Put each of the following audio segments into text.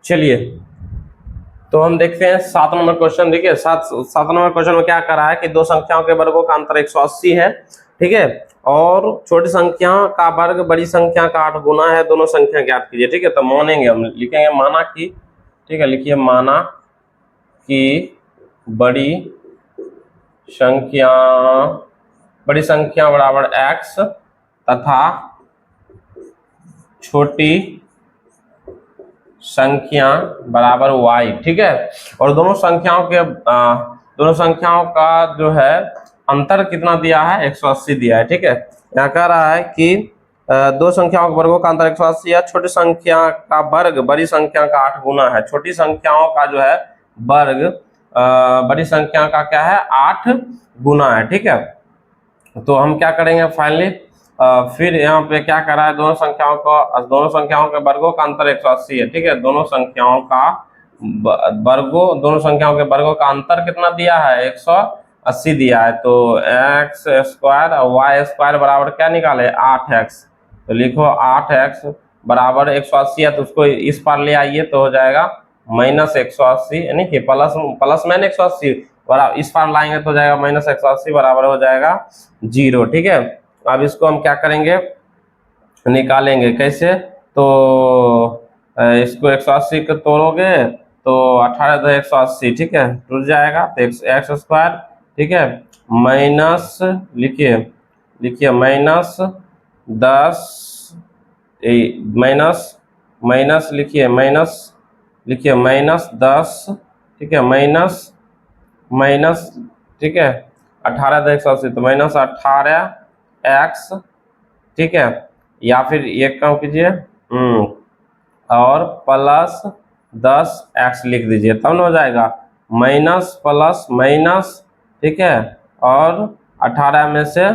चलिए तो हम देखते हैं 7 नंबर क्वेश्चन। देखिए 7 नंबर क्वेश्चन में क्या कर रहा है कि दो संख्याओं के वर्गों का अंतर 180 है, ठीक है, और छोटी संख्या का वर्ग बड़ी संख्या का 8 गुना है, दोनों संख्या ज्ञात कीजिए। ठीक है, तो मानेंगे हम, लिखेंगे माना कि, ठीक है, लिखिए माना कि बड़ी संख्या बराबर x तथा छोटी संख्या बराबर y, ठीक है, और दोनों संख्याओं का जो है अंतर कितना दिया है, 180 दिया है। ठीक है, यहाँ कह रहा है कि दो संख्याओं के वर्गों का अंतर 180 है, छोटी संख्या का वर्ग बड़ी संख्या का 8 गुना है। छोटी संख्याओं का जो है वर्ग बड़ी संख्या का क्या है, 8 गुना है। ठीक है, तो हम क्या करेंगे फाइनली, फिर यहाँ पे क्या करा है, दोनों संख्याओं के वर्गों का अंतर 180 है। ठीक है, दोनों संख्याओं के वर्गों का अंतर कितना दिया है, 180 दिया है। तो एक्स स्क्वायर और वाई स्क्वायर बराबर क्या निकाले, 8x। तो लिखो 8x बराबर 180 है, तो उसको इस पार ले आइए तो हो जाएगा -180, यानी कि प्लस में 180 बराबर इस पार लाएंगे तो हो जाएगा -180 बराबर हो जाएगा 0। ठीक है, अब इसको हम क्या करेंगे, निकालेंगे कैसे, तो इसको 180 को तोड़ोगे तो 18 180, ठीक है, टूट जाएगा तो एक्स स्क्वायर, ठीक है, माइनस लिखिए -10 माइनस लिखिए -10, ठीक है, माइनस, ठीक है, 18 180 तो -18x, ठीक है, या फिर ये काम कीजिए और प्लस 10x लिख दीजिए, तब ना हो जाएगा माइनस प्लस माइनस, ठीक है, और 18 में से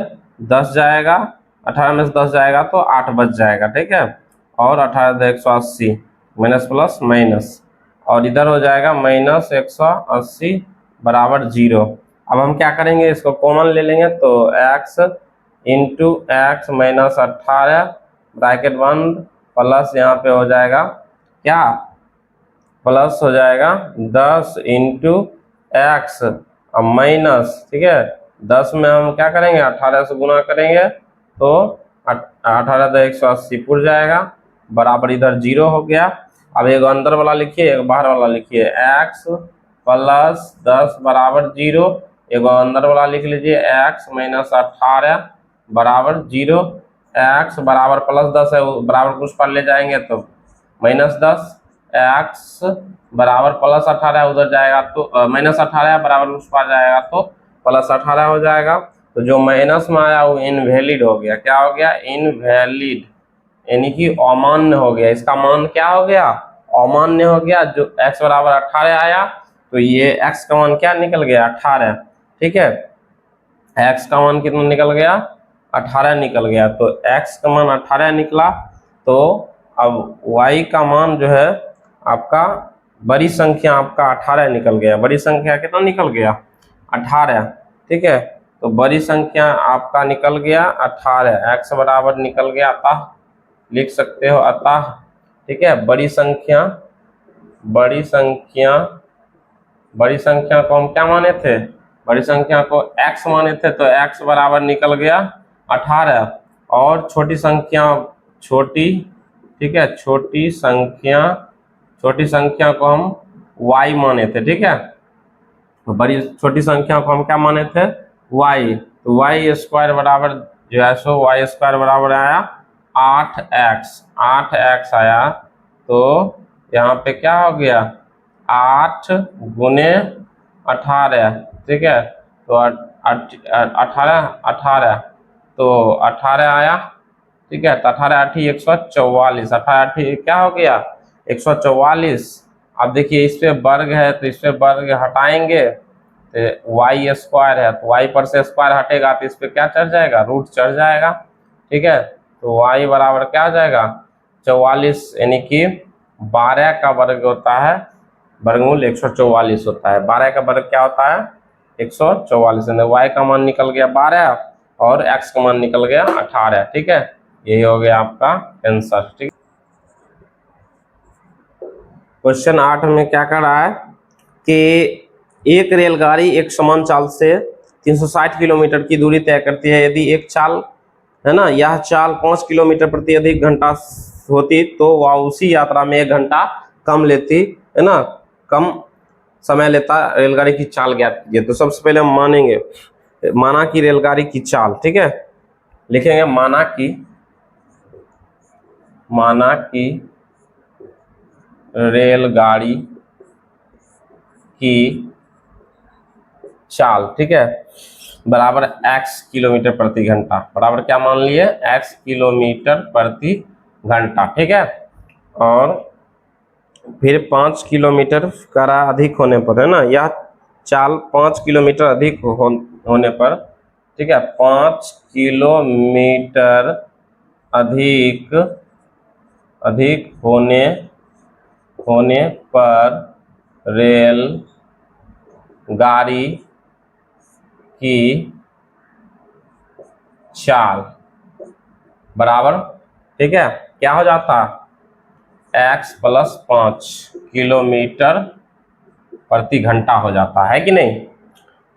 10 जाएगा, 18 में से 10 जाएगा तो 8 बच जाएगा। ठीक है, और 18 180 माइनस प्लस माइनस, और इधर हो जाएगा -180 बराबर 0। अब हम क्या करेंगे, इसको कॉमन ले लेंगे तो x into x minus 18 bracket बंद, प्लस यहाँ पे हो जाएगा क्या, प्लस हो जाएगा 10 इंटू एक्स माइनस, ठीक है, 10 में हम क्या करेंगे, 18 से गुना करेंगे तो 18 180 पुर जाएगा, बराबर इधर 0 हो गया। अब एक अंदर वाला लिखिए, एक बाहर वाला लिखिए, x प्लस 10 बराबर 0, एक अंदर वाला लिख लीजिए x माइनस 18 बराबर 0, x बराबर प्लस 10 है, बराबर कुछ पर ले जाएंगे तो -10, x बराबर प्लस 18 उधर जाएगा तो -18 बराबर उस पर जाएगा तो प्लस 18 हो जाएगा। तो जो माइनस में आया वो इनवैलिड हो गया, क्या हो गया, इनवैलिड, यानी कि अमान्य हो गया। इसका मान क्या हो गया, अमान्य हो गया। जो x बराबर 18 आया तो ये x का मान क्या निकल गया, 18। ठीक है, x का मान कितना निकल गया, 18 निकल गया। तो x का मान 18 निकला, तो अब y का मान जो है आपका बड़ी संख्या आपका 18 निकल गया। बड़ी संख्या कितना निकल गया, 18। ठीक है, तो बड़ी संख्या आपका निकल गया 18, x बराबर निकल गया, अतः लिख सकते हो अतः, ठीक है, बड़ी संख्या को हम क्या माने थे, बड़ी संख्या को x माने थे, तो x बराबर निकल गया 18, और छोटी संख्या ठीक है, छोटी संख्या को हम y माने थे। ठीक है, बड़ी छोटी संख्या को हम क्या माने थे, y, तो y स्क्वायर बराबर जो है सो y स्क्वायर बराबर आया 8x आया। तो यहाँ पे क्या हो गया, 8 गुने 18, ठीक है, तो 18 तो 18 आया। ठीक है, तो 18 8 144, 18 8 क्या हो गया, 144। अब देखिए इस पे वर्ग है तो इस पे वर्ग हटाएंगे तो वाई स्क्वायर है, तो वाई पर से स्क्वायर हटेगा तो इस पे क्या चढ़ जाएगा, रूट चढ़ जाएगा। ठीक है, तो वाई बराबर क्या आ जाएगा, 44, यानी कि 12 का वर्ग होता है, वर्गमूल 144 होता है। 12 का वर्ग क्या होता है, 144। वाई का मान निकल गया 12 और एक्स का मान निकल गया 18। ठीक है, यही हो गया आपका आंसर। ठीक, क्वेश्चन 8 में क्या कर रहा है कि एक रेलगाड़ी एक समान चाल से 360 किलोमीटर की दूरी तय करती है। यदि एक चाल है ना, यह चाल 5 किलोमीटर प्रति अधिक घंटा होती तो वह उसी यात्रा में 1 घंटा कम लेती, है ना, कम समय लेता। रेलगाड़ी की चाल ज्ञात कीजिए। तो सबसे पहले हम माना कि रेलगाड़ी की चाल, ठीक है, लिखेंगे माना कि रेलगाड़ी की चाल, ठीक है, बराबर x किलोमीटर प्रति घंटा, बराबर क्या मान लिए, x किलोमीटर प्रति घंटा, ठीक है। और फिर 5 किलोमीटर करा अधिक होने पर, है ना, यह चाल 5 किलोमीटर अधिक होने पर, ठीक है, 5 किलोमीटर अधिक होने पर रेल गाड़ी की चाल बराबर, ठीक है, क्या हो जाता, x प्लस 5 किलोमीटर प्रति घंटा हो जाता है कि नहीं।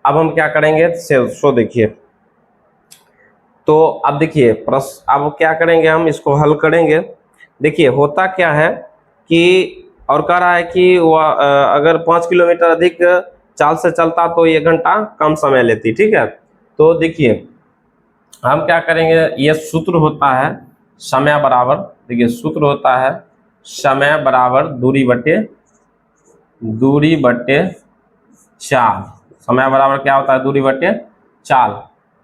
अब हम क्या करेंगे, सो देखिए, तो अब देखिए प्रश्न, अब क्या करेंगे, हम इसको हल करेंगे। देखिए होता क्या है कि, और कह रहा है कि वह अगर 5 किलोमीटर अधिक चाल से चलता तो 1 घंटा कम समय लेती, ठीक है। तो देखिए हम क्या करेंगे, ये सूत्र होता है समय बराबर, देखिए सूत्र होता है समय बराबर दूरी बटे चाल। समय बराबर क्या होता है, दूरी बटे चाल।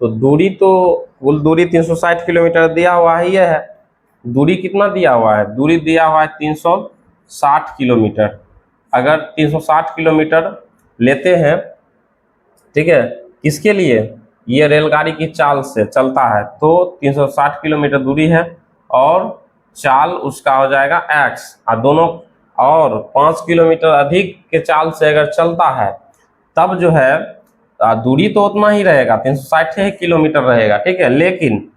तो दूरी, तो कुल दूरी 360 किलोमीटर दिया हुआ ही है। दूरी कितना दिया हुआ है, दूरी दिया हुआ है 360 किलोमीटर। अगर 360 किलोमीटर लेते हैं, ठीक है, किसके लिए, ये रेलगाड़ी की चाल से चलता है, तो 360 किलोमीटर दूरी है और चाल उसका हो जाएगा x, और दोनों, और 5 किलोमीटर अधिक के चाल से अगर चलता है तब जो है दूरी तो उतना ही रहेगा, 360 किलोमीटर रहेगा, ठीक है, लेकिन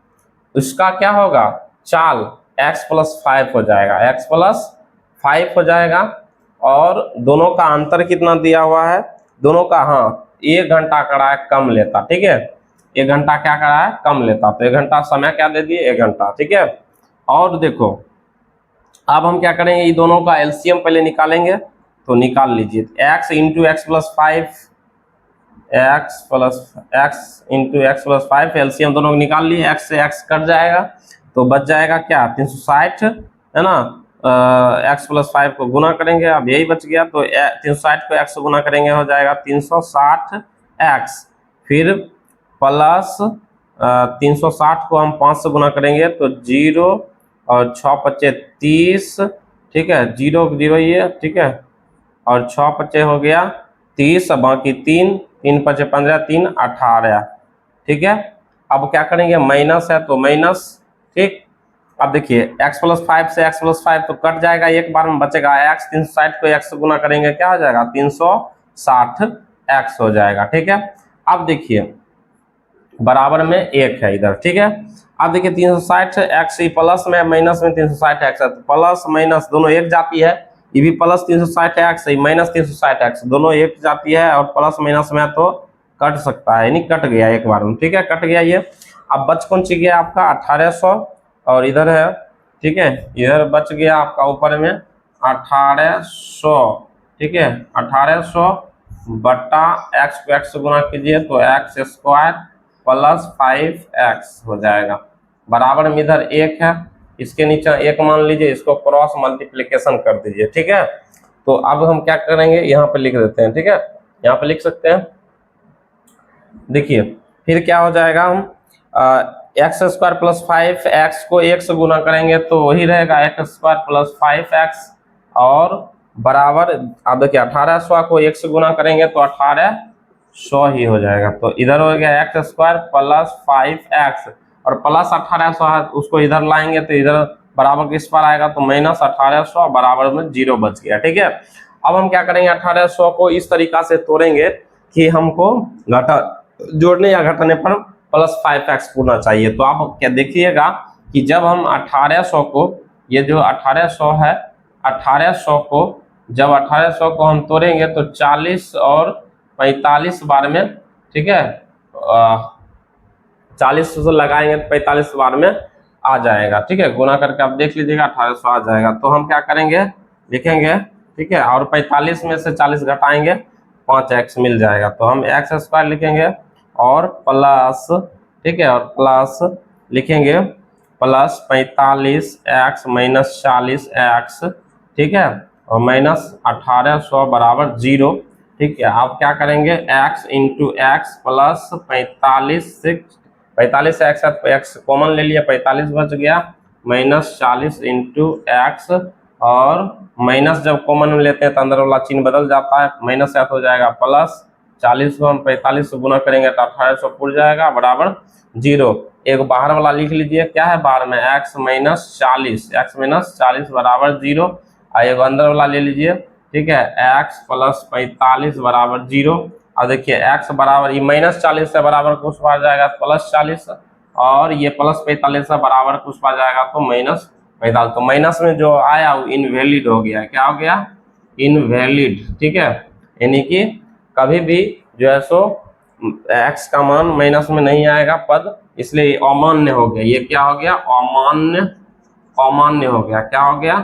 उसका क्या होगा, चाल x प्लस 5 हो जाएगा, x प्लस 5 हो जाएगा। और दोनों का अंतर कितना दिया हुआ है, दोनों का, हाँ, 1 घंटा करा है कम लेता, ठीक है, 1 घंटा क्या करा है, कम लेता। तो 1 घंटा समय क्या दे दिए, 1 घंटा, ठीक है। और देखो अब हम क्या करेंगे, ये दोनों का एलसीएम पहले निकालेंगे, तो निकाल लीजिए, x into x plus 5, x into x plus 5, LCM दोनों को निकाल लिए, x से x कट जाएगा तो बच जाएगा क्या, 360, है ना, x प्लस 5 को गुना करेंगे, अब यही बच गया, तो 360 को x से गुना करेंगे हो जाएगा 360x, फिर प्लस 360 को हम 5 से गुना करेंगे तो 0 और 6 पच्चे 30, ठीक है, 0 0 ये, ठीक है, और 6 पच्चे हो गया 30, बाकी 3 3 पच्चे 15, 3 18, ठीक है। अब क्या करेंगे, माइनस है तो माइनस, ठीक। अब देखिए x प्लस 5 से x प्लस 5 तो कट जाएगा, एक बार में बचेगा x, 360 को x से गुना करेंगे क्या हो जाएगा, 360x हो जाएगा, ठीक है। अब देखिए बराबर में 1 है इधर, ठीक है। अब देखिए 360x प्लस में माइनस में 360x है, तो प्लस माइनस दोनों एक जाती है, ये भी प्लस 360x है, माइनस 360x, दोनों एक जाती है, और प्लस माइनस में तो कट सकता है, यानी कट गया एक बार में, ठीक है, कट गया ये। अब बच कौन सी गया आपका 1800, और इधर है, ठीक है, इधर बच गया आपका ऊपर में 1800, ठीक है, 1800 बट्टा x को x से गुना कीजिए तो x स्क्वायर प्लस 5x हो जाएगा, बराबर में इधर 1 है, इसके नीचे 1 मान लीजिए, इसको क्रॉस मल्टीप्लिकेशन कर दीजिए, ठीक है। तो अब हम क्या करेंगे, यहाँ पे लिख देते हैं, ठीक है, यहाँ पे लिख सकते हैं। देखिए फिर क्या हो जाएगा, हम एक्स स्क्वायर प्लस 5x को 1 से गुना करेंगे तो वही रहेगा x स्क्वायर प्लस 5x, और बराबर, अब देखिए 1800 को 1 से गुना करेंगे तो 1800 ही हो जाएगा, तो इधर हो गया x स्क्वायर प्लस 5x, और प्लस 1800 है उसको इधर लाएंगे तो इधर बराबर किस पर आएगा, तो माइनस 1800, बराबर में 0 बच गया, ठीक है। अब हम क्या करेंगे, 1800 को इस तरीका से तोड़ेंगे कि हमको घटा जोड़ने या घटाने पर प्लस 5x पूर्णा चाहिए। तो आप क्या देखिएगा कि जब हम 1800 को, ये जो 1800 है, 1800 को जब 1800 को हम तोड़ेंगे तो 40 और 45 बार में, ठीक है, 40 से लगाएंगे तो 45 बार में आ जाएगा, ठीक है, गुना करके आप देख लीजिएगा 1800 आ जाएगा। तो हम क्या करेंगे, लिखेंगे, ठीक है, और 45 में से 40 घटाएंगे 5x मिल जाएगा, तो हम एक्स स्क्वायर लिखेंगे और प्लस, ठीक है, और प्लस लिखेंगे प्लस 45x माइनस 40x, ठीक है, और माइनस 1800 बराबर 0, ठीक है। आप क्या करेंगे, x into x plus 45 x x common ले लिया, 45 बच गया, माइनस 40 इंटू एक्स, और माइनस जब कॉमन लेते हैं तो अंदर वाला चिन्ह बदल जाता है, माइनस हो जाएगा प्लस 40 को हम 45 से गुना करेंगे तो 1800 पूरा जाएगा बराबर 0। एक बाहर वाला लिख लीजिए, क्या है बाहर में, x माइनस 40 बराबर 0, और एक अंदर वाला ले लीजिए, ठीक है, x प्लस 45 बराबर 0। अब देखिए x बराबर, ये माइनस 40 से बराबर कुछ आ जाएगा प्लस 40, और ये प्लस 45 से बराबर कुछ आ जाएगा तो माइनस 45। तो माइनस में जो आया वो इनवैलिड हो गया, क्या हो गया, इनवैलिड, ठीक है, यानी कि कभी भी जो है सो x का मान माइनस में नहीं आएगा पद, इसलिए अमान्य हो गया। ये क्या हो गया, अमान्य, अमान्य हो गया, क्या हो गया,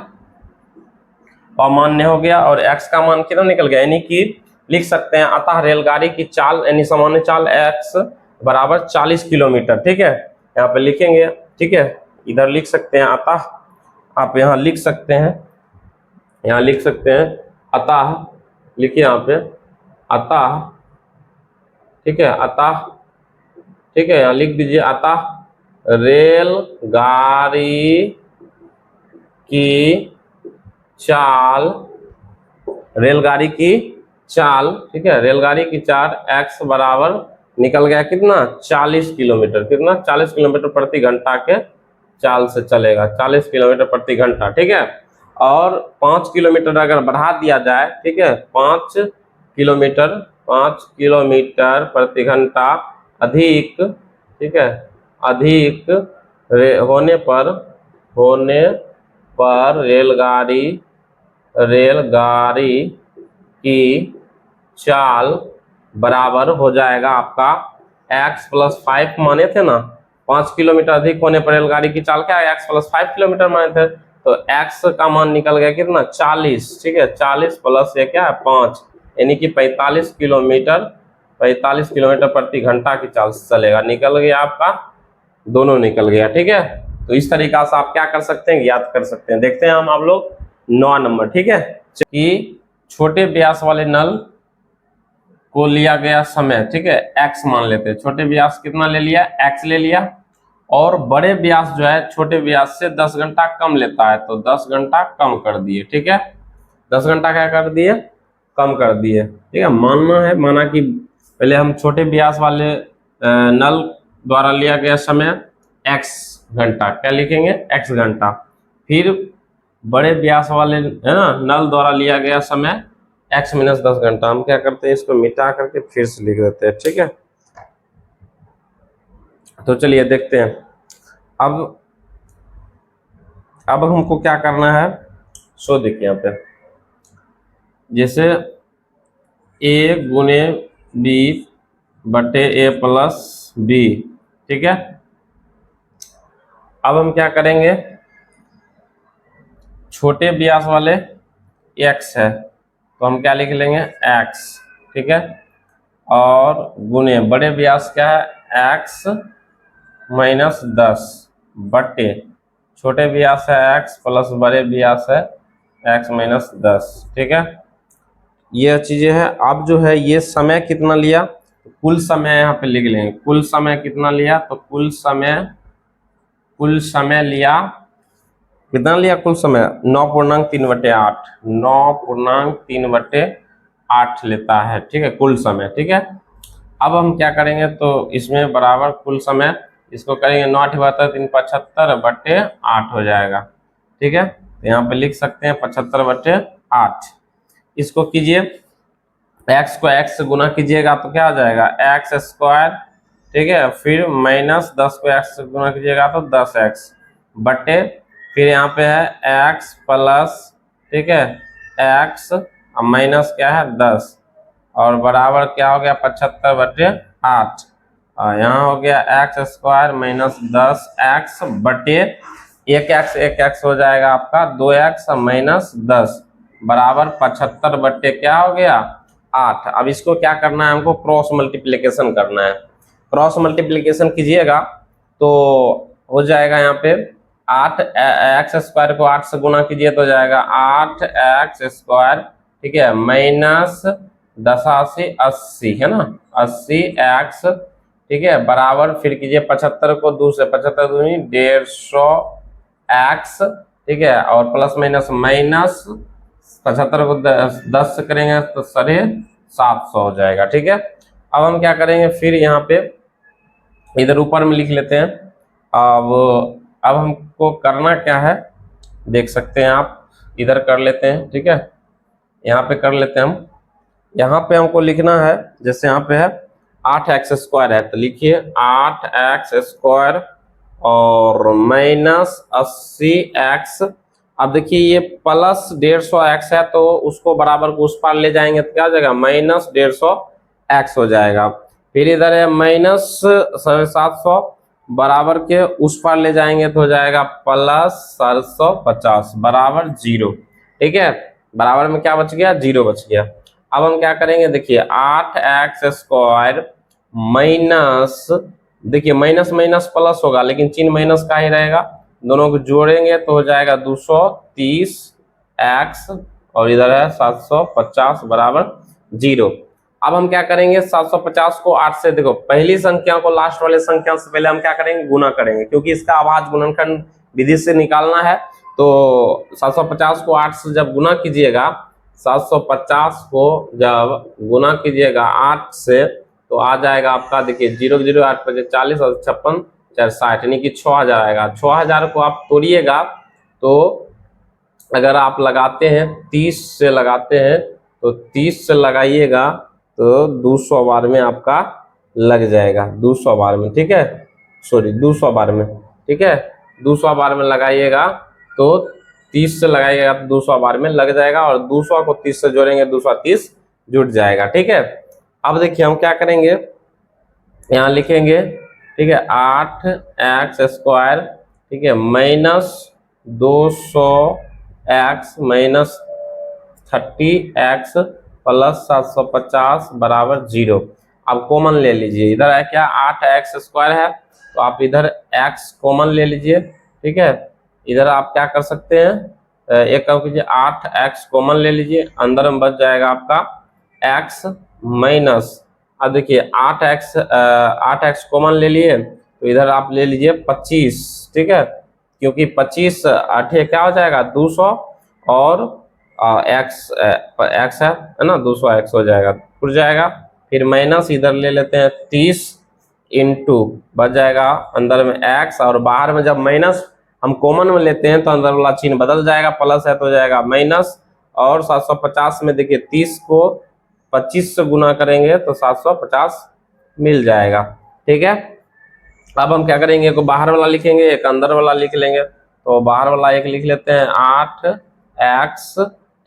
अमान्य हो गया। और x का मान कितना निकल गया, यानी कि लिख सकते हैं अतः रेलगाड़ी की चाल यानी सामान्य चाल x बराबर 40 किलोमीटर, ठीक है, यहाँ पे लिखेंगे, ठीक है, इधर लिख सकते हैं अतः, आप यहाँ लिख सकते हैं, यहाँ लिख सकते हैं अतः, लिखिए यहाँ पे अतः, ठीक है, अतः, ठीक है, यहाँ लिख दीजिए अतः रेलगाड़ी की चाल, रेलगाड़ी की चाल, ठीक है, रेलगाड़ी की चाल x बराबर निकल गया कितना, 40 किलोमीटर, कितना, 40 किलोमीटर प्रति घंटा के चाल से चलेगा, 40 किलोमीटर प्रति घंटा, ठीक है। और 5 किलोमीटर अगर बढ़ा दिया जाए, ठीक है, 5 किलोमीटर प्रति घंटा अधिक, ठीक है, अधिक होने पर रेलगाड़ी की चाल बराबर हो जाएगा आपका x प्लस 5 माने थे ना, 5 किलोमीटर अधिक होने पर रेलगाड़ी की चाल क्या है, x प्लस 5 किलोमीटर माने थे, तो x का मान निकल गया कितना, 40, ठीक है, 40 प्लस ये क्या है 5, यानी कि 45 किलोमीटर प्रति घंटा की चाल से चलेगा, निकल गया आपका, दोनों निकल गया, ठीक है। तो इस तरीका से आप क्या कर सकते हैं, याद कर सकते हैं। देखते हैं हम आप लोग 9 नंबर, ठीक है, कि छोटे व्यास वाले नल को लिया गया समय, ठीक है, x मान लेते हैं, छोटे व्यास कितना ले लिया, x ले लिया, और बड़े व्यास जो है छोटे व्यास से 10 घंटा कम लेता है, तो 10 घंटा कम कर दिए, ठीक है, 10 घंटा क्या कर दिए, कम कर दिए, ठीक है। मानना है, माना कि पहले हम छोटे व्यास वाले नल द्वारा लिया गया समय x घंटा, क्या लिखेंगे, x घंटा, फिर बड़े व्यास वाले है ना नल द्वारा लिया गया समय x माइनस 10 घंटा। हम क्या करते हैं, इसको मिटा करके फिर से लिख देते हैं, ठीक है। तो चलिए देखते हैं, अब हमको क्या करना है, सो देखिए यहाँ पे, जैसे a गुने b बटे a प्लस b, ठीक है। अब हम क्या करेंगे, छोटे व्यास वाले x है तो हम क्या लिख लेंगे, x, ठीक है, और गुने बड़े व्यास क्या है, x माइनस 10 बटे छोटे व्यास है x प्लस बड़े व्यास है x माइनस 10, ठीक है। ये चीजें है। अब जो है ये समय कितना लिया, तो कुल समय यहाँ पे लिख लेंगे, कुल समय कितना लिया, तो कुल समय लिया, कितना लिया कुल समय, 9.3/8, 9.3/8 लेता है, ठीक है, कुल समय, ठीक है। अब हम क्या करेंगे, तो इसमें बराबर कुल समय, इसको करेंगे 9×3=75/8 हो जाएगा, ठीक है। तो यहाँ पे लिख सकते हैं 75/8, इसको कीजिए, x को x से गुना कीजिएगा तो क्या आ जाएगा, x², ठीक है, फिर माइनस 10 को x से गुना कीजिएगा तो 10x बटे, फिर यहाँ पे है x प्लस, ठीक है, एक्स माइनस क्या है 10 और बराबर क्या हो गया 75/8 और यहाँ हो गया एक्स स्क्वायर माइनस 10x बटे एक एक्स हो जाएगा आपका 2x माइनस 10 बराबर 75 क्या हो गया 8। अब इसको क्या करना है हमको क्रॉस मल्टीप्लिकेशन करना है। क्रॉस मल्टीप्लिकेशन कीजिएगा तो हो जाएगा यहाँ पे 8 एक्स स्क्वायर को 8 से गुना कीजिए तो जाएगा 8x स्क्वायर ठीक है माइनस 10×80 है ना 80x ठीक है बराबर फिर कीजिए 75 को 2 से 75 दूनी 150x ठीक है और प्लस माइनस माइनस 75 को 10 से करेंगे तो 750 हो जाएगा। ठीक है अब हम क्या करेंगे फिर यहाँ पे इधर ऊपर में लिख लेते हैं। अब हमको करना क्या है देख सकते हैं आप इधर कर लेते हैं। ठीक है यहाँ पे कर लेते हैं हम। यहाँ पे हमको लिखना है जैसे यहाँ पे है 8x स्क्वायर है तो लिखिए 8x स्क्वायर और माइनस 80x। अब देखिए ये प्लस 150x है तो उसको बराबर को उस पार ले जाएंगे तो क्या हो जाएगा माइनस 150x हो जाएगा। फिर इधर है माइनस 750 बराबर के उस पार ले जाएंगे तो हो जाएगा प्लस 750 बराबर 0। ठीक है बराबर में क्या बच गया 0 बच गया। अब हम क्या करेंगे देखिए 8x स्क्वायर माइनस देखिए माइनस माइनस प्लस होगा लेकिन चिन्ह माइनस का ही रहेगा दोनों को जोड़ेंगे तो हो जाएगा 230x और इधर है 750 बराबर 0। अब हम क्या करेंगे 750 को 8 से देखो पहली संख्या को लास्ट वाले संख्या से पहले हम क्या करेंगे गुना करेंगे क्योंकि इसका आवाज गुणनखंड विधि से निकालना है। तो 750 को 8 से जब गुना कीजिएगा 750 को जब गुना कीजिएगा 8 से तो आ जाएगा आपका देखिए 0 0 8 5 40 और 56 4 60 यानी कि 6000 आएगा। 6000 को आप तोड़िएगा तो अगर आप लगाते हैं 30 से लगाते हैं तो 30 से लगाइएगा तो 200 बार में आपका लग जाएगा 200 बार में। ठीक है सॉरी 200 बार में। ठीक है 200 बार में लगाइएगा तो 30 से लगाइएगा तो 200 बार में लग जाएगा और 200 को 30 से जोड़ेंगे 230 जुट जाएगा। ठीक है अब देखिए हम क्या करेंगे यहाँ लिखेंगे ठीक है 8x स्क्वायर ठीक है minus 200x minus 30x plus 750 बराबर 0। अब कॉमन ले लीजिए इधर है क्या 8x स्क्वायर है तो आप इधर x कॉमन ले लीजिए। ठीक है इधर आप क्या कर सकते हैं एक काम कीजिए 8x कॉमन ले लीजिए अंदर में बच जाएगा आपका x माइनस अब देखिए 8x कॉमन ले लिए तो इधर आप ले लीजिए 25। ठीक है क्योंकि 25 8 क्या हो जाएगा 200 और x है ना 200x हो जाएगा उड़ जाएगा। फिर माइनस इधर ले लेते हैं 30 इंटू बच जाएगा अंदर में x और बाहर में जब माइनस हम कॉमन में लेते हैं तो अंदर वाला चिन्ह बदल जाएगा प्लस है तो हो जाएगा माइनस और 750 में देखिए 30 को 25 से गुना करेंगे तो 750 मिल जाएगा। ठीक है अब हम क्या करेंगे एक बाहर वाला लिखेंगे एक अंदर वाला लिख लेंगे तो बाहर वाला एक लिख लेते हैं 8x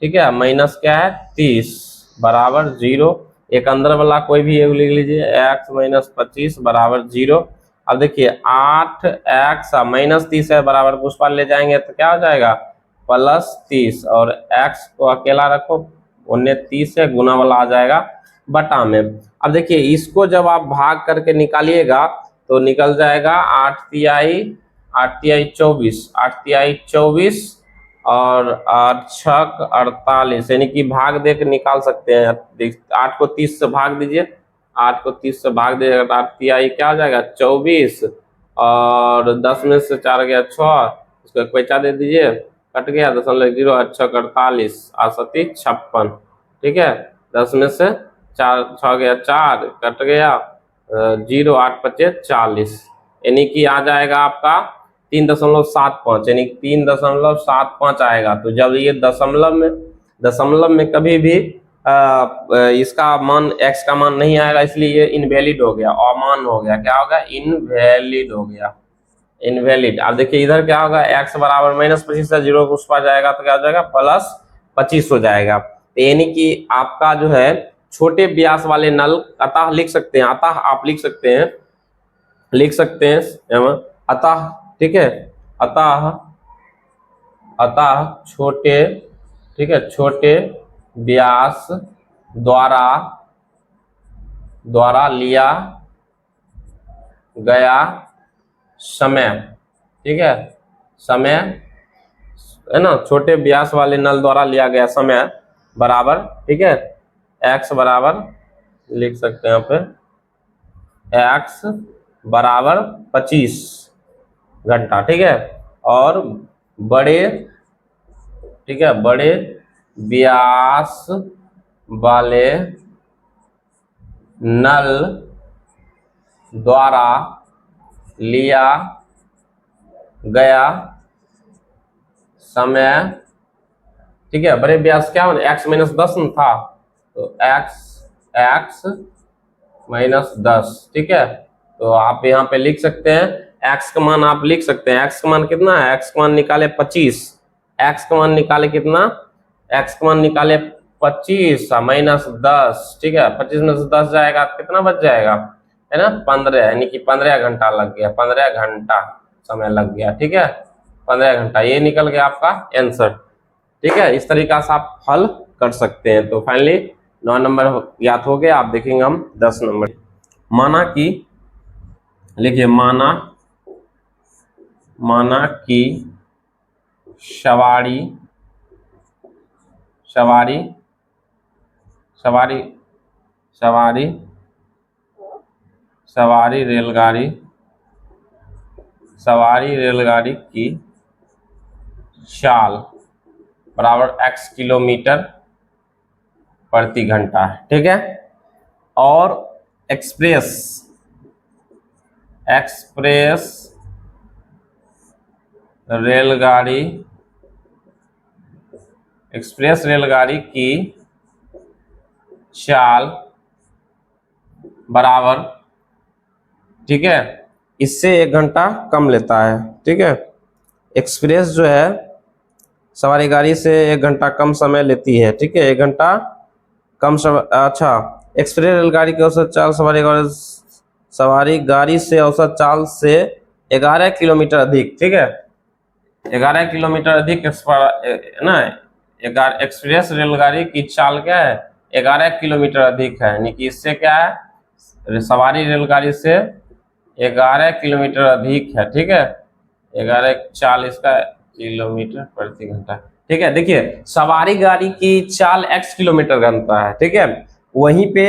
ठीक है माइनस क्या है 30 बराबर 0। एक अंदर वाला कोई भी एक लिख लीजिए x माइनस 25 बराबर 0। अब देखिए 8x माइनस 30 है बराबर उस पार ले जाएंगे तो क्या हो जाएगा प्लस 30 और x को अकेला रखो उन्हें 30 से गुना वाला आ जाएगा बटा में। अब देखिए इसको जब आप भाग करके निकालिएगा तो निकल जाएगा 8 तिहाई 24 और 8 छक 48 यानी कि भाग दे के निकाल सकते हैं। 8 को 30 से भाग दीजिए 8 को 30 से भाग दीजिएगा तो 8 तिहाई क्या हो जाएगा 24 और 10 में से 4 गया 6 उसको एक पैसा दे दीजिए कट गया 0.0 8 छक 48 8 56। ठीक है 10 में से 4 6 गया 4 कट गया 0 8 5 40 यानी कि आ जाएगा आपका 3.75 यानी 3.75 आएगा। तो जब ये दशमलव में कभी भी इसका मान x का मान नहीं आएगा इसलिए ये इनवैलिड हो गया अमान हो गया क्या होगा इनवैलिड हो गया इनवैलिड। अब देखिए इधर क्या होगा x बराबर -25 से 0 को उस पार जाएगा तो क्या हो जाएगा प्लस 25 हो जाएगा। तो यानी कि आपका जो है छोटे व्यास वाले नल, अतः लिख सकते हैं, अतः आप लिख सकते हैं, अतः, ठीक है, अतः, छोटे, ठीक है, छोटे व्यास द्वारा लिया गया समय, ठीक है, समय है ना, छोटे व्यास वाले नल द्वारा लिया गया समय बराबर, ठीक है, x बराबर लिख सकते हैं यहाँ पे, x बराबर 25 घंटा, ठीक है। और बड़े, ठीक है, बड़े व्यास वाले नल द्वारा लिया गया समय, ठीक है, बड़े व्यास क्या होने, x माइनस 10 था, तो x माइनस 10, ठीक है। तो आप यहाँ पे लिख सकते हैं x का मान, आप लिख सकते हैं x का मान कितना है, x का मान निकाले 25, x का मान निकाले कितना, x का मान निकाले 25 माइनस 10, ठीक है, 25 में से 10 जाएगा, कितना बच जाएगा, है ना, 15, यानी कि 15 घंटा लग गया, 15 घंटा समय लग गया, ठीक है, 15 घंटा, ये निकल गया आपका आंसर, ठीक है। इस तरीका से आप हल कर सकते हैं। तो फाइनली 9 नंबर याद हो गया। आप देखेंगे हम 10 नंबर। माना कि, लिखिए, माना कि सवारी रेलगाड़ी की चाल बराबर x किलोमीटर प्रति घंटा है, ठीक है। और एक्सप्रेस रेलगाड़ी की चाल बराबर, ठीक है, इससे 1 घंटा कम लेता है, ठीक है। एक्सप्रेस जो है सवारी गाड़ी से 1 घंटा कम समय लेती है, ठीक है, 1 घंटा कम समय। अच्छा, एक्सप्रेस रेलगाड़ी की औसत चाल सवारी गाड़ी से औसत चाल से 11 किलोमीटर अधिक, ठीक है, 11 किलोमीटर अधिक ना, एक्सप्रेस रेलगाड़ी की चाल क्या है, 11 किलोमीटर अधिक है, यानी कि इससे क्या है, सवारी रेलगाड़ी से 11 किलोमीटर अधिक है, ठीक है, 1140 का किलोमीटर प्रति घंटा, ठीक है। देखिए, सवारी गाड़ी की चाल x किलोमीटर घंटा है, ठीक है, वहीं पे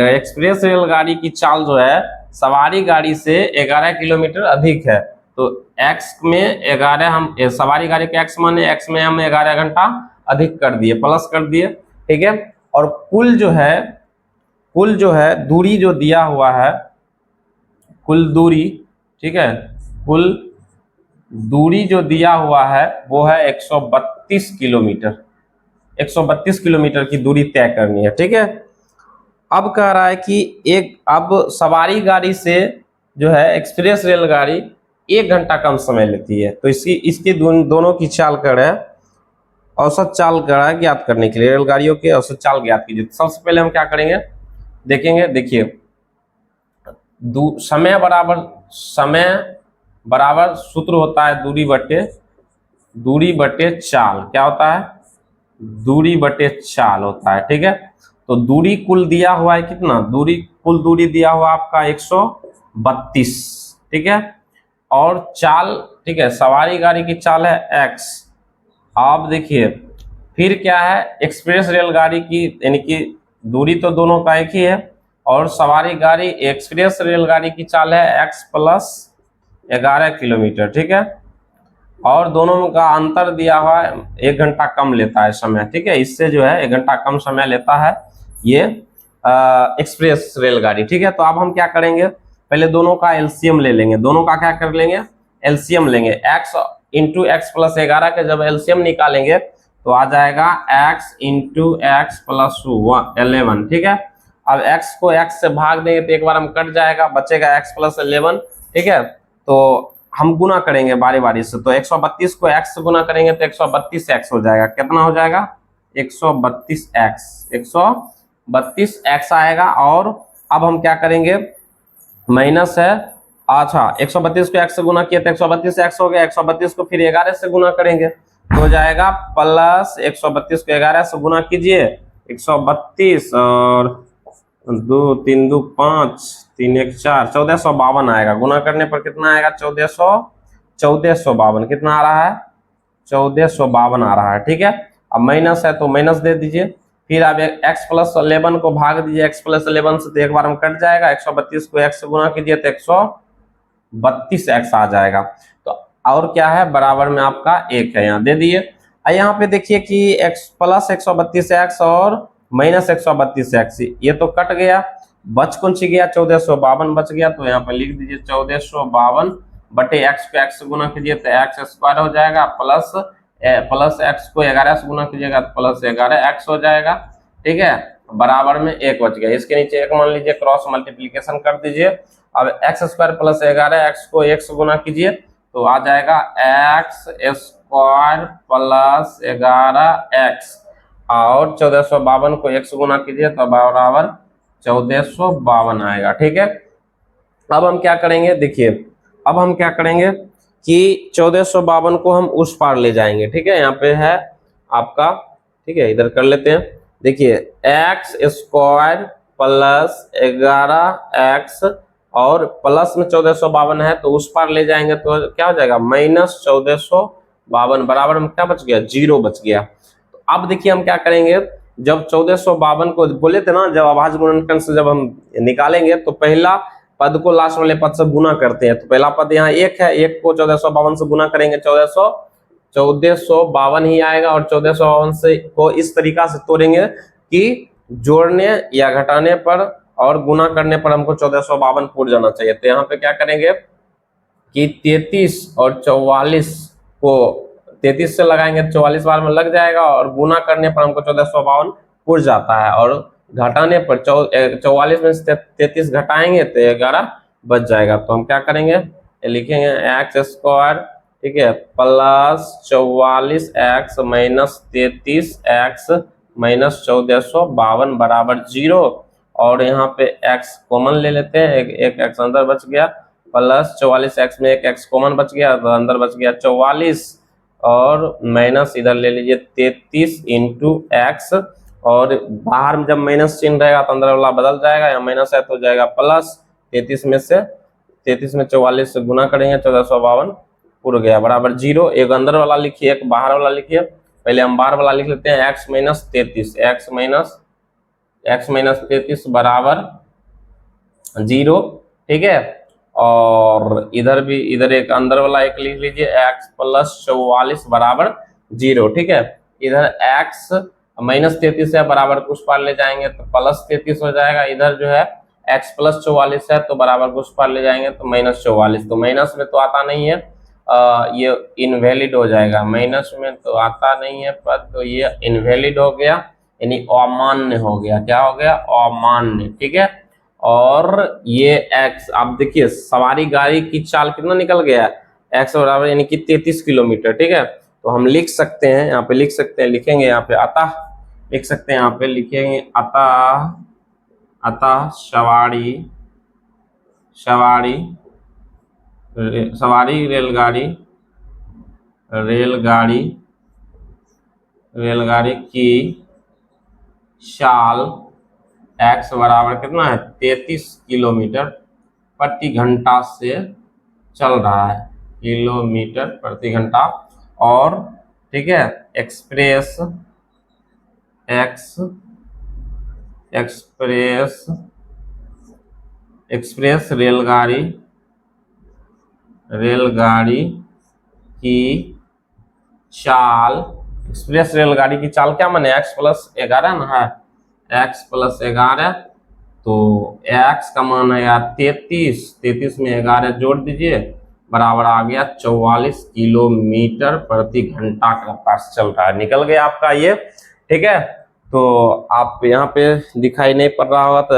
एक्सप्रेस रेलगाड़ी की चाल जो है सवारी गाड़ी से 11 किलोमीटर अधिक है। तो x में 11, हम सवारी गाड़ी के x माने, x में हम 11 घंटा अधिक कर दिए, प्लस कर दिए, ठीक है। और कुल जो है दूरी जो दिया हुआ है, कुल दूरी, ठीक है, कुल दूरी जो दिया हुआ है वो है 132 किलोमीटर, 132 किलोमीटर की दूरी तय करनी है, ठीक है। अब कह रहा है कि अब सवारी गाड़ी से जो है एक्सप्रेस रेलगाड़ी 1 घंटा कम समय लेती है। तो इसकी दोनों की चाल कर रहा है, औसत चाल कर रहा है ज्ञात करने के लिए, रेलगाड़ियों के औसत चाल ज्ञात कीजिए। सबसे पहले हम क्या करेंगे, देखेंगे, देखिए, समय बराबर सूत्र होता है दूरी बटे चाल, क्या होता है, दूरी बटे चाल होता है, ठीक है। तो दूरी कुल दिया हुआ है कितना, कुल दूरी दिया हुआ आपका 132, ठीक है, और चाल, ठीक है, सवारी गाड़ी की चाल है x। आप देखिए फिर क्या है, एक्सप्रेस रेलगाड़ी की, यानी कि दूरी तो दोनों का एक ही है, और सवारी गाड़ी एक्सप्रेस रेलगाड़ी की चाल है x प्लस 11 किलोमीटर, ठीक है, और दोनों का अंतर दिया हुआ है, 1 घंटा कम लेता है समय, ठीक है, इससे जो है 1 घंटा कम समय लेता है ये एक्सप्रेस रेलगाड़ी, ठीक है। तो अब हम क्या करेंगे, पहले दोनों का एलसीएम ले लेंगे, दोनों का क्या कर लेंगे, एलसीएम लेंगे, x इंटू एक्स प्लस 11 के जब एलसीएम निकालेंगे तो आ जाएगा x इंटू एक्स प्लस 11, ठीक है। अब x को x से भाग देंगे तो एक बार हम कट जाएगा, बचेगा x प्लस 11, ठीक है। तो हम गुना करेंगे बारी बारी से, तो 132 को x से गुना करेंगे तो 132x हो जाएगा, कितना हो जाएगा, 132x 132x आएगा। और अब हम क्या करेंगे, माइनस है, अच्छा 132 को x से गुना किया तो 132x हो गया, 132 को फिर 11 से गुना करेंगे तो हो जाएगा प्लस 132 को 11 से गुना कीजिए, 132 और 2 3 2 5 3 1 4 1452 आएगा। गुना करने पर कितना आएगा, 1452 कितना आ रहा है, 1452 आ रहा है। ठीक है, अब माइनस है तो माइनस दे दीजिए, फिर आप x प्लस 11 को भाग दीजिए, x प्लस 11 से तो एक बार में कट जाएगा, 132 को x से गुना कीजिए तो 132x आ जाएगा। तो और क्या है, बराबर में आपका 1 है, यहाँ दे दिए। यहाँ पे देखिए कि x प्लस 132x और माइनस 132x ये तो कट गया, बच कौन सी गया, 1452 बच गया। तो यहाँ पे लिख दीजिए 1452 बटे x को x से गुना कीजिए तो x स्क्वायर हो जाएगा, प्लस x को 11 से गुना कीजिएगा तो प्लस 11x हो जाएगा। ठीक है, बराबर में 1 बच गया। इसके नीचे 1 मान लीजिए, क्रॉस मल्टीप्लीकेशन कर दीजिए। अब एक्स स्क्वायर प्लस 11 एक्स को 1 से गुना कीजिए तो आ जाएगा एक्स स्क्वायर प्लस 11x और 1452 को 1 से गुना कीजिए तो बराबर 1452 आएगा। ठीक है, अब हम क्या करेंगे, देखिए अब हम क्या करेंगे कि 1452 को हम उस पार ले जाएंगे। ठीक है, यहाँ पे है आपका, ठीक है इधर कर लेते हैं। देखिए एक्स स्क्वायर प्लस 11x और प्लस में 1452 है तो उस पार ले जाएंगे तो क्या हो जाएगा, माइनस 1452 बराबर में क्या बच गया, 0 बच गया। तो अब देखिए हम क्या करेंगे, जब 1452 को बोले थे ना, जब अभाज्य गुणनखंड से जब हम निकालेंगे तो पहला पद को लास्ट वाले पद से गुना करते हैं। तो पहला पद यहाँ 1 है, 1 को 1452 से गुना करेंगे 1452 ही आएगा। और 1452 से को इस तरीका से तोड़ेंगे कि जोड़ने या घटाने पर और गुना करने पर हमको 1452 पूर जाना चाहिए। तो यहाँ पे क्या करेंगे कि 33 और 44 को 33 से लगाएंगे 44 बार में लग जाएगा और गुना करने पर हमको 1452 पूर जाता है, और घटाने पर 44 में से 33 घटाएंगे तो 11 बच जाएगा। तो हम क्या करेंगे, लिखेंगे एक्स स्क्वायर, ठीक है, plus 44x minus 33x minus 1452 बराबर 0। और यहाँ पे x कॉमन ले लेते हैं, एक x अंदर बच गया, प्लस 44x में एक x कॉमन बच गया तो अंदर बच गया 44 और माइनस इधर ले लीजिए 33 इंटू एक्स, और बाहर में जब माइनस चिन्ह रहेगा तो अंदर वाला बदल जाएगा, यहाँ माइनस है तो हो जाएगा प्लस 33 में 44 से गुना करेंगे 1452 पूरा गया बराबर 0। एक अंदर वाला लिखिए, एक बाहर वाला लिखिए। पहले हम बाहर वाला लिख लेते हैं, x माइनस 33 बराबर 0। ठीक है, और इधर भी इधर एक अंदर वाला एक लिख लीजिए, x प्लस 44 बराबर 0। ठीक है, इधर x माइनस 33 है बराबर कुछ पार ले जाएंगे तो प्लस 33 हो जाएगा। इधर जो है x प्लस 44 है तो बराबर कुछ पार ले जाएंगे तो माइनस 44। तो माइनस में तो आता नहीं है, ये इनवैलिड हो जाएगा, माइनस में तो आता नहीं है पद, तो ये इनवैलिड हो गया, यानी अमान्य हो गया। क्या हो गया, अमान्य। ठीक है, और ये x आप देखिए सवारी गाड़ी की चाल कितना निकल गया, x बराबर यानी कि 33 किलोमीटर। ठीक है, तो हम लिख सकते हैं, यहाँ पे लिख सकते हैं, लिखेंगे यहाँ पे अतः, लिख सकते हैं यहाँ पे लिखेंगे अतः सवारी रेलगाड़ी की चाल x बराबर कितना है, 33 किलोमीटर प्रति घंटा से चल रहा है, किलोमीटर प्रति घंटा। और ठीक है, एक्सप्रेस रेलगाड़ी की चाल, एक्सप्रेस रेलगाड़ी की चाल क्या माने, x प्लस 11 ना है, x प्लस 11, तो x का मान है यार 33 में 11 जोड़ दीजिए बराबर आ गया 44 किलोमीटर प्रति घंटा का रफ्तार से चल रहा है, निकल गया आपका ये। ठीक है, तो आप यहाँ पे दिखाई नहीं पड़ रहा होगा तो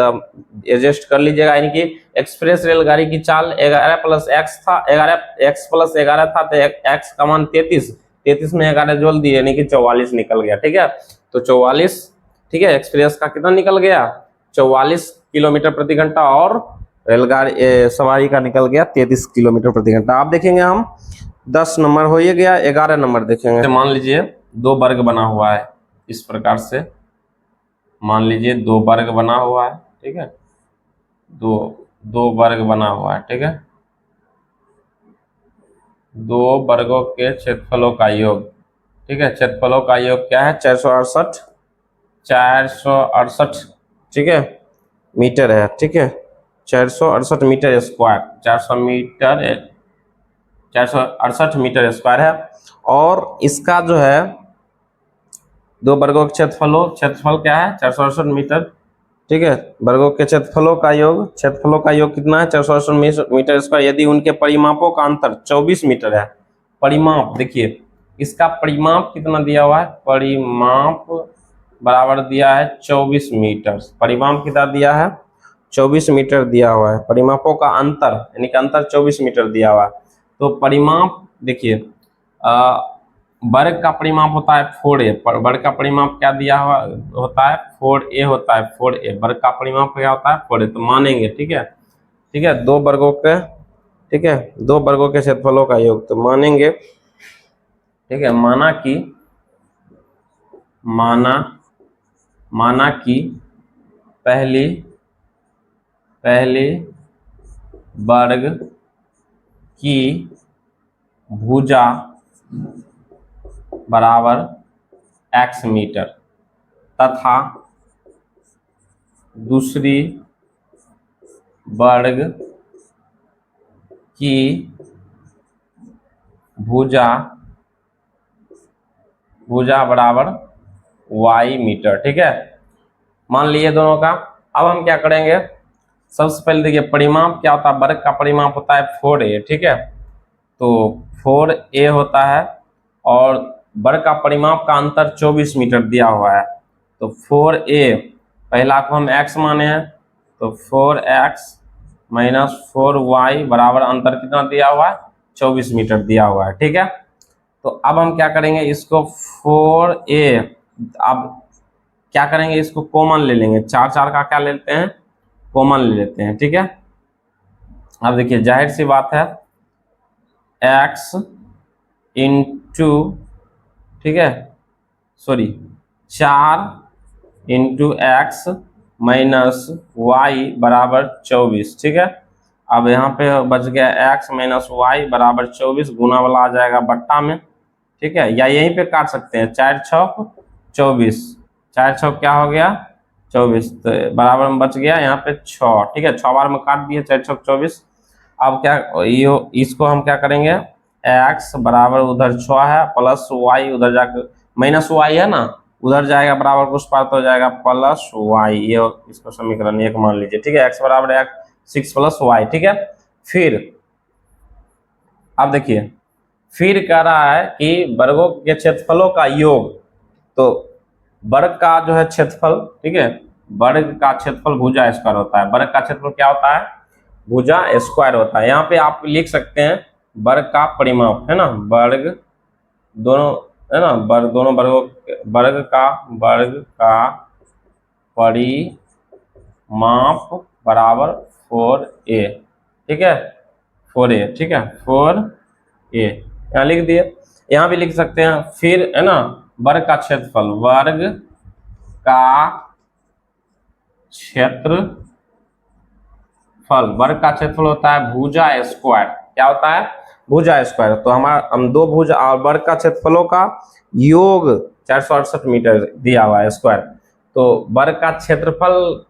एडजस्ट कर लीजिएगा, यानी कि एक्सप्रेस रेलगाड़ी की चाल 11 प्लस x था, 11 x प्लस 11 था तो x का मान 33 33 में 11 जोड़ दिए यानी कि 44 निकल गया। ठीक है, तो 44, ठीक है, एक्सप्रेस का कितना निकल गया 44 किलोमीटर प्रति घंटा, और रेलगाड़ी सवारी का निकल गया 33 किलोमीटर प्रति घंटा। आप देखेंगे हम 10 नंबर हो ही गया, 11 नंबर देखेंगे। मान लीजिए 2 वर्ग बना हुआ है, इस प्रकार से मान लीजिए 2 वर्ग बना हुआ है। ठीक है, दो वर्ग बना हुआ है। ठीक है, 2 वर्गों के क्षेत्रफलों का योग। ठीक है, क्षेत्रफलों का योग क्या है 468, ठीक है, मीटर है। ठीक है, 468 मीटर स्क्वायर, 468 मीटर स्क्वायर है। और इसका जो है 2 वर्गों के क्षेत्रफल क्या है 468 मीटर। ठीक है, वर्गों के क्षेत्रफलों का योग कितना है 468 मीटर स्क्वायर। यदि उनके परिमापों का अंतर 24 मीटर है, परिमाप देखिए इसका परिमाप कितना दिया हुआ है, परिमाप बराबर दिया है 24 मीटर। परिमाप कितना दिया है 24 मीटर दिया हुआ है। परिमापों का अंतर यानी कि अंतर 24 मीटर दिया हुआ है। तो परिमाप देखिए वर्ग का परिमाप होता है 4a, वर्ग का परिमाप क्या दिया हुआ होता है 4a होता है, 4a वर्ग का परिमाप क्या होता है 4a। तो मानेंगे, ठीक है, ठीक है, 2 वर्गों के, ठीक है, 2 वर्गों के क्षेत्रफलों का योग। तो मानेंगे, ठीक है, माना कि पहली वर्ग की भुजा बराबर x मीटर तथा दूसरी वर्ग की भुजा बराबर y मीटर। ठीक है, मान लिए दोनों का। अब हम क्या करेंगे, सबसे पहले देखिए परिमाप क्या होता है, वर्ग का परिमाप होता है 4a। ठीक है, तो 4a होता है और वर्ग का परिमाप का अंतर 24 मीटर दिया हुआ है। तो 4a पहला को हम x माने हैं, तो 4x माइनस 4y बराबर अंतर कितना दिया हुआ है 24 मीटर दिया हुआ है। ठीक है, तो अब हम क्या करेंगे, इसको 4a, अब क्या करेंगे, इसको कॉमन ले लेंगे, 4 का क्या लेते हैं कॉमन ले लेते हैं। ठीक है, अब देखिए जाहिर सी बात है x इंटू, ठीक है, sorry 4 into x minus y बराबर 24। ठीक है, अब यहाँ पे बच गया x माइनस वाई बराबर 24, गुना वाला आ जाएगा बट्टा में। ठीक है, या यहीं पे काट सकते हैं, 4 छक 24, 4 छक क्या हो गया 24, तो बराबर में बच गया यहाँ पे 6। ठीक है, 6 बार में काट दिए, 4 छक 24। अब क्या इसको हम क्या करेंगे, x बराबर उधर 6 है प्लस y उधर जाकर माइनस y है ना, उधर जाएगा बराबर कुछ पार तो हो जाएगा प्लस y, ये इसको समीकरण 1 मान लीजिए। ठीक है, x बराबर 6 प्लस y। ठीक है, फिर अब देखिए फिर कह रहा है कि वर्गों के क्षेत्रफलों का योग। तो वर्ग का जो है क्षेत्रफल, ठीक है, वर्ग का क्षेत्रफल भुजा स्क्वायर होता है। वर्ग का क्षेत्रफल क्या होता है भुजा स्क्वायर होता है। यहाँ पे आप लिख सकते हैं वर्ग का परिमाप, है ना, वर्ग दोनों, है ना, वर्ग दोनों वर्गों, वर्ग का परिमाप बराबर 4a। ठीक है, 4a, ठीक है, 4a यहाँ लिख दिए। यहाँ भी लिख सकते हैं फिर, है ना, वर्ग का क्षेत्रफल, वर्ग का क्षेत्रफल होता है भुजा स्क्वायर। क्या होता है भुजा स्क्वायर। तो हम 2 भुजा और वर्ग का क्षेत्रफलों का योग 468 मीटर दिया हुआ है स्क्वायर। तो वर्ग का क्षेत्रफल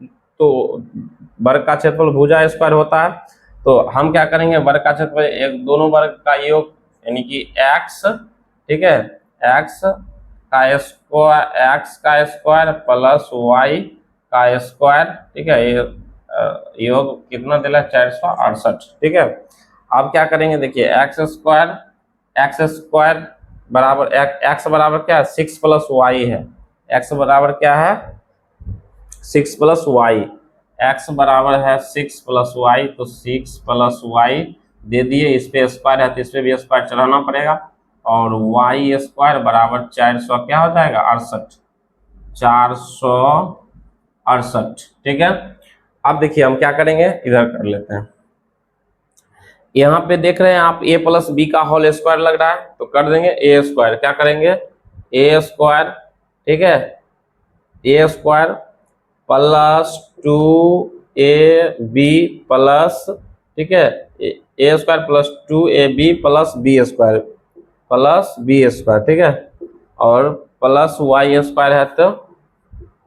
भुजा स्क्वायर होता है। तो हम क्या करेंगे, वर्ग का क्षेत्रफल एक दोनों वर्ग का योग यानी कि x, ठीक है, x का स्क्वायर प्लस y का स्क्वायर। ठीक है, ये योग कितना दिला 468। ठीक है, अब क्या करेंगे, देखिए x स्क्वायर बराबर x बराबर क्या है 6 प्लस y है। x बराबर क्या है 6 प्लस y, x बराबर है 6 प्लस y, तो 6 प्लस y दे दिए, इस पे स्क्वायर है तो इस पे भी स्क्वायर चढ़ाना पड़ेगा और वाई स्क्वायर बराबर 400 क्या हो जाएगा 68, 468। ठीक है, अब देखिए हम क्या करेंगे, इधर कर लेते हैं। यहाँ पे देख रहे हैं आप a प्लस बी का होल स्क्वायर लग रहा है, तो कर देंगे ए स्क्वायर। क्या करेंगे, ए स्क्वायर, ठीक है, A square plus 2ab plus, ठीक है, A square plus 2ab plus B square, ठीक है, और प्लस वाई स्क्वायर है तो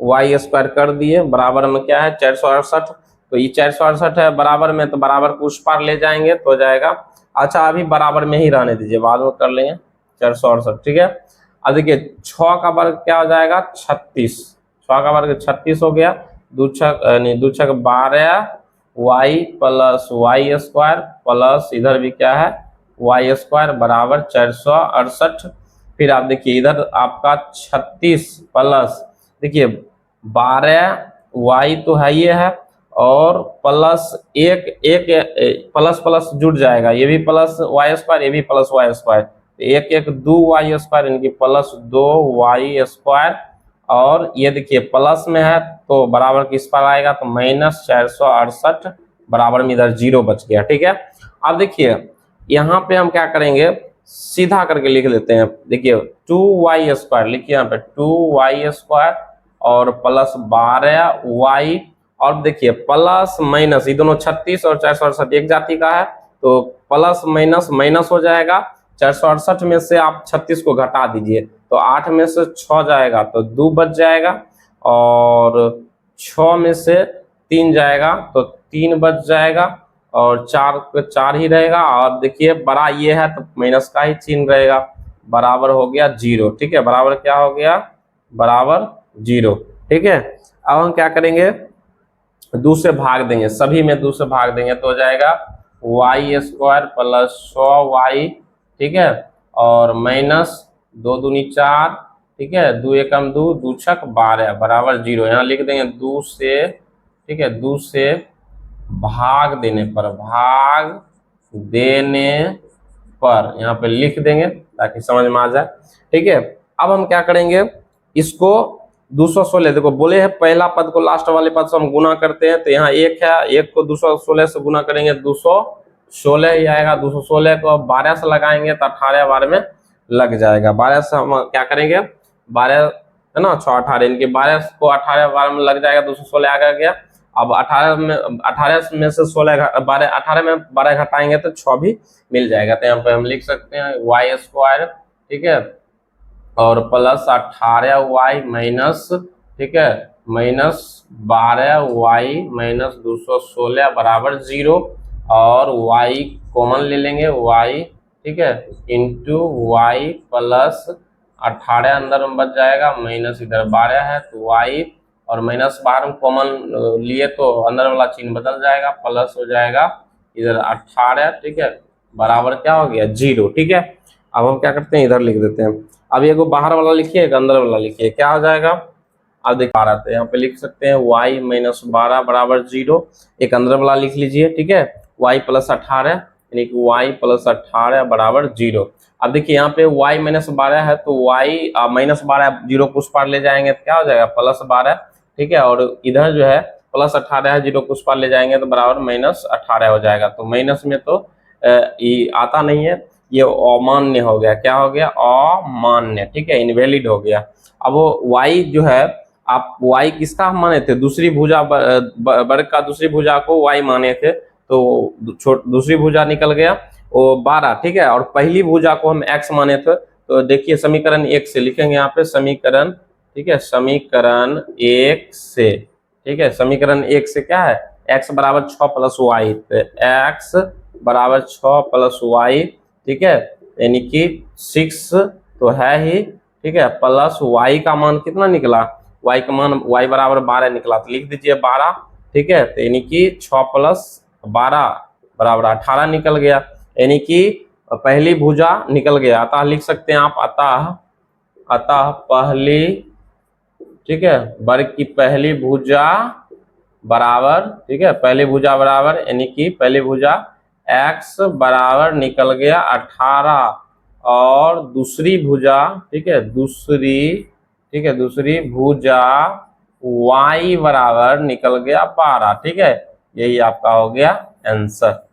वाई स्क्वायर कर दिए, बराबर में क्या है 468। तो ये 468 है बराबर में, तो बराबर को उस पार ले जाएंगे तो हो जाएगा। अच्छा अभी बराबर में ही रहने दीजिए, बाद में कर लेंगे 468। ठीक है, अब देखिए 6 का वर्ग क्या हो जाएगा 36, 6 का वर्ग 36 हो गया, दू छक 12 y plus y square plus इधर भी क्या है वाई स्क्वायर बराबर 468। फिर आप देखिए इधर आपका 36 प्लस, देखिए 12 वाई तो है ये है, और प्लस एक प्लस प्लस जुड़ जाएगा, ये भी प्लस वाई स्क्वायर, ये भी प्लस वाई स्क्वायर, एक एक 2 वाई स्क्वायर, इनकी प्लस 2 वाई स्क्वायर, और ये देखिए प्लस में है तो बराबर किस पर आएगा, तो माइनस 468, बराबर में इधर 0 बच गया। ठीक है, अब देखिए यहाँ पे हम क्या करेंगे, सीधा करके लिख लेते हैं। देखिए 2y स्क्वायर लिखिए यहाँ पे 2y स्क्वायर और प्लस 12y, और देखिए प्लस माइनस, ये दोनों 36 और 468 एक जाति का है, तो प्लस माइनस माइनस हो जाएगा। 468 में से आप 36 को घटा दीजिए तो 8 में से 6 जाएगा तो 2 बच जाएगा, और 6 में से 3 जाएगा तो 3 बच जाएगा, और 4 ही रहेगा, और देखिए बड़ा ये है तो माइनस का ही चिन्ह रहेगा, बराबर हो गया 0। ठीक है, बराबर क्या हो गया, बराबर 0। ठीक है, अब हम क्या करेंगे, दूसरे भाग देंगे, सभी में दूसरे भाग देंगे तो हो जाएगा वाई स्क्वायर प्लस 100y, ठीक है, और माइनस 2 दूनी 4, ठीक है, 2 एकम 2, 2 छक 12 बराबर 0। यहाँ लिख देंगे 2 से, ठीक है, 2 से भाग देने पर यहाँ पे लिख देंगे ताकि समझ में आ जाए। ठीक है, अब हम क्या करेंगे, इसको 216, देखो बोले हैं पहला पद को लास्ट वाले पद से हम गुना करते हैं, तो यहाँ 1 है, 1 को 216 से गुना करेंगे 216 ही आएगा, 216 को 12 से लगाएंगे तो 18 बार में लग जाएगा। 12 से हम क्या करेंगे, 12 है ना 6 18, इनके 12 को 18 बार में लग जाएगा, 216 आ गया। अब 18 में से 18 में 12 घटाएंगे तो 6 भी मिल जाएगा, तो यहाँ पे हम लिख सकते हैं वाई स्क्वायर, ठीक है, और प्लस 18y माइनस, ठीक है, माइनस 12y माइनस 216 बराबर 0, और y कॉमन ले लेंगे y, ठीक है, इंटू y प्लस 18 अंदर में बच जाएगा, माइनस इधर 12 है तो y, और माइनस 12 कॉमन लिए तो अंदर वाला चिन्ह बदल जाएगा, प्लस हो जाएगा इधर 18, ठीक है, बराबर क्या हो गया 0। ठीक है, अब हम क्या करते हैं, इधर लिख देते हैं। अब ये को बाहर वाला लिखिए, एक अंदर वाला लिखिए, क्या हो जाएगा, अब देख पा रहे थे यहाँ पे लिख सकते हैं y माइनस 12 बराबर 0, एक अंदर वाला लिख लीजिए, ठीक है, y प्लस 18 यानी कि y प्लस 18 बराबर 0। अब देखिए यहाँ पे y माइनस 12 है तो y माइनस 12 0 को उस पार ले जाएंगे तो क्या हो जाएगा प्लस 12, ठीक है, और इधर जो है प्लस 18 है, 0 को उस पार ले जाएंगे तो बराबर माइनस 18 हो जाएगा। तो माइनस में तो ये आता नहीं है, ये अमान्य हो गया, क्या हो गया अमान्य, ठीक है, इनवैलिड हो गया। अब वो y जो है, आप y किसका माने थे, दूसरी भुजा वर्ग का दूसरी भुजा को y माने थे, तो दूसरी भुजा निकल गया वो 12, ठीक है, और पहली भुजा को हम x माने थे, तो देखिए समीकरण 1 से लिखेंगे यहाँ पे समीकरण, ठीक है, समीकरण 1 से, ठीक है, समीकरण 1 से क्या है x बराबर 6 प्लस वाई, तो x बराबर 6 प्लस वाई, ठीक है, यानी कि 6 तो है ही, ठीक है, प्लस y का मान कितना निकला, y का मान y बराबर 12 निकला, तो लिख दीजिए 12, ठीक है, तो यानी कि 6 प्लस 12 बराबर 18 निकल गया, यानी कि पहली भुजा निकल गया। अतः लिख सकते हैं आप अतः पहली, ठीक है, वर्ग की पहली भुजा बराबर, ठीक है, पहली भुजा बराबर यानी कि पहली भुजा x बराबर निकल गया 18, और दूसरी भुजा, ठीक है, दूसरी भुजा y बराबर निकल गया 12, ठीक है, यही आपका हो गया आंसर।